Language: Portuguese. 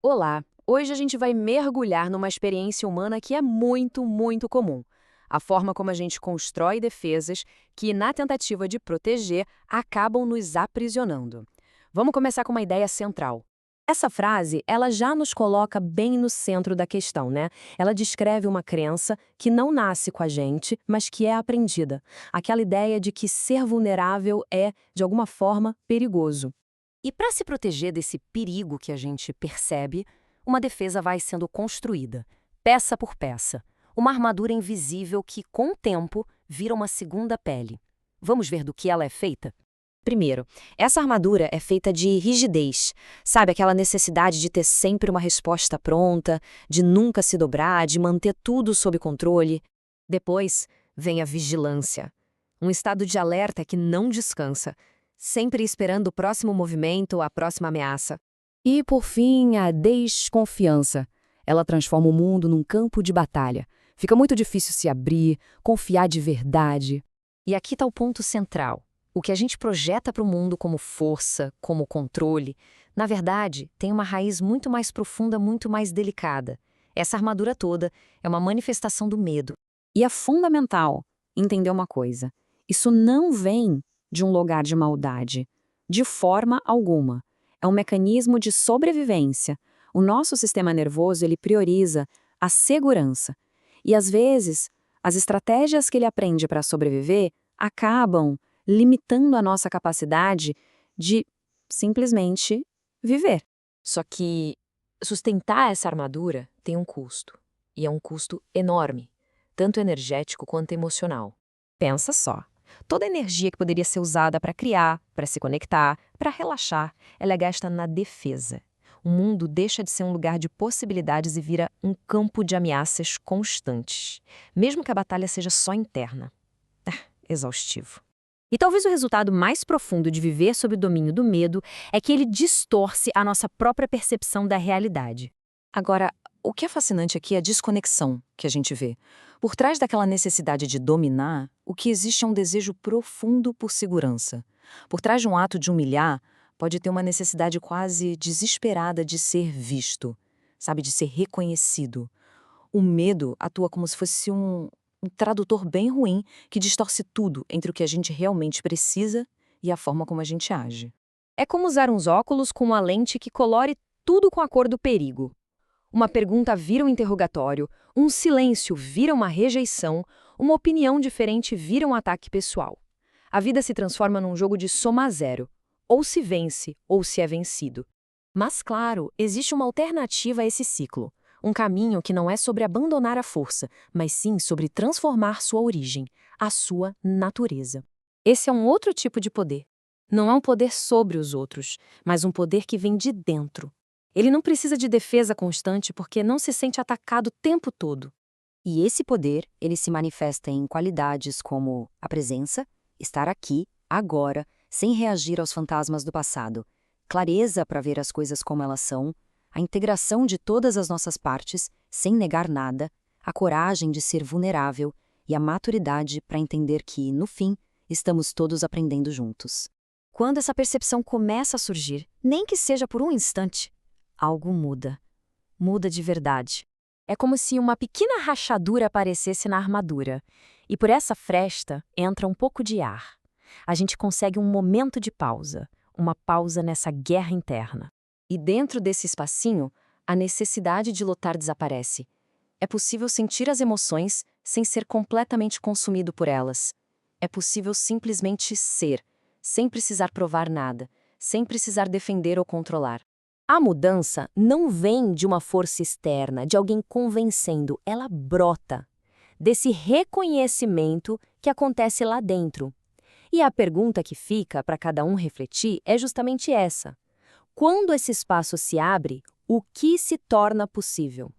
Olá! Hoje a gente vai mergulhar numa experiência humana que é muito comum. A forma como a gente constrói defesas que, na tentativa de proteger, acabam nos aprisionando. Vamos começar com uma ideia central. Essa frase, ela já nos coloca bem no centro da questão, né? Ela descreve uma crença que não nasce com a gente, mas que é aprendida. Aquela ideia de que ser vulnerável é, de alguma forma, perigoso. E para se proteger desse perigo que a gente percebe, uma defesa vai sendo construída, peça por peça. Uma armadura invisível que, com o tempo, vira uma segunda pele. Vamos ver do que ela é feita? Primeiro, essa armadura é feita de rigidez. Sabe, aquela necessidade de ter sempre uma resposta pronta, de nunca se dobrar, de manter tudo sob controle. Depois, vem a vigilância. Um estado de alerta que não descansa, sempre esperando o próximo movimento, a próxima ameaça. E, por fim, a desconfiança. Ela transforma o mundo num campo de batalha. Fica muito difícil se abrir, confiar de verdade. E aqui está o ponto central. O que a gente projeta para o mundo como força, como controle, na verdade, tem uma raiz muito mais profunda, muito mais delicada. Essa armadura toda é uma manifestação do medo. E é fundamental entender uma coisa. Isso não vem de um lugar de maldade, de forma alguma. É um mecanismo de sobrevivência. O nosso sistema nervoso, ele prioriza a segurança. E, às vezes, as estratégias que ele aprende para sobreviver acabam limitando a nossa capacidade de simplesmente viver. Só que sustentar essa armadura tem um custo. E é um custo enorme, tanto energético quanto emocional. Pensa só. Toda a energia que poderia ser usada para criar, para se conectar, para relaxar, ela é gasta na defesa. O mundo deixa de ser um lugar de possibilidades e vira um campo de ameaças constantes, mesmo que a batalha seja só interna. Exaustivo. E talvez o resultado mais profundo de viver sob o domínio do medo é que ele distorce a nossa própria percepção da realidade. Agora, o que é fascinante aqui é a desconexão que a gente vê. Por trás daquela necessidade de dominar, o que existe é um desejo profundo por segurança. Por trás de um ato de humilhar, pode ter uma necessidade quase desesperada de ser visto, sabe, de ser reconhecido. O medo atua como se fosse um tradutor bem ruim que distorce tudo entre o que a gente realmente precisa e a forma como a gente age. É como usar uns óculos com uma lente que colore tudo com a cor do perigo. Uma pergunta vira um interrogatório, um silêncio vira uma rejeição, uma opinião diferente vira um ataque pessoal. A vida se transforma num jogo de soma zero. Ou se vence, ou se é vencido. Mas, claro, existe uma alternativa a esse ciclo. Um caminho que não é sobre abandonar a força, mas sim sobre transformar sua origem, a sua natureza. Esse é um outro tipo de poder. Não é um poder sobre os outros, mas um poder que vem de dentro. Ele não precisa de defesa constante porque não se sente atacado o tempo todo. E esse poder, ele se manifesta em qualidades como a presença, estar aqui, agora, sem reagir aos fantasmas do passado, clareza para ver as coisas como elas são, a integração de todas as nossas partes, sem negar nada, a coragem de ser vulnerável e a maturidade para entender que, no fim, estamos todos aprendendo juntos. Quando essa percepção começa a surgir, nem que seja por um instante, algo muda. Muda de verdade. É como se uma pequena rachadura aparecesse na armadura, e por essa fresta entra um pouco de ar. A gente consegue um momento de pausa, uma pausa nessa guerra interna. E dentro desse espacinho, a necessidade de lutar desaparece. É possível sentir as emoções sem ser completamente consumido por elas. É possível simplesmente ser, sem precisar provar nada, sem precisar defender ou controlar. A mudança não vem de uma força externa, de alguém convencendo, ela brota desse reconhecimento que acontece lá dentro. E a pergunta que fica para cada um refletir é justamente essa. Quando esse espaço se abre, o que se torna possível?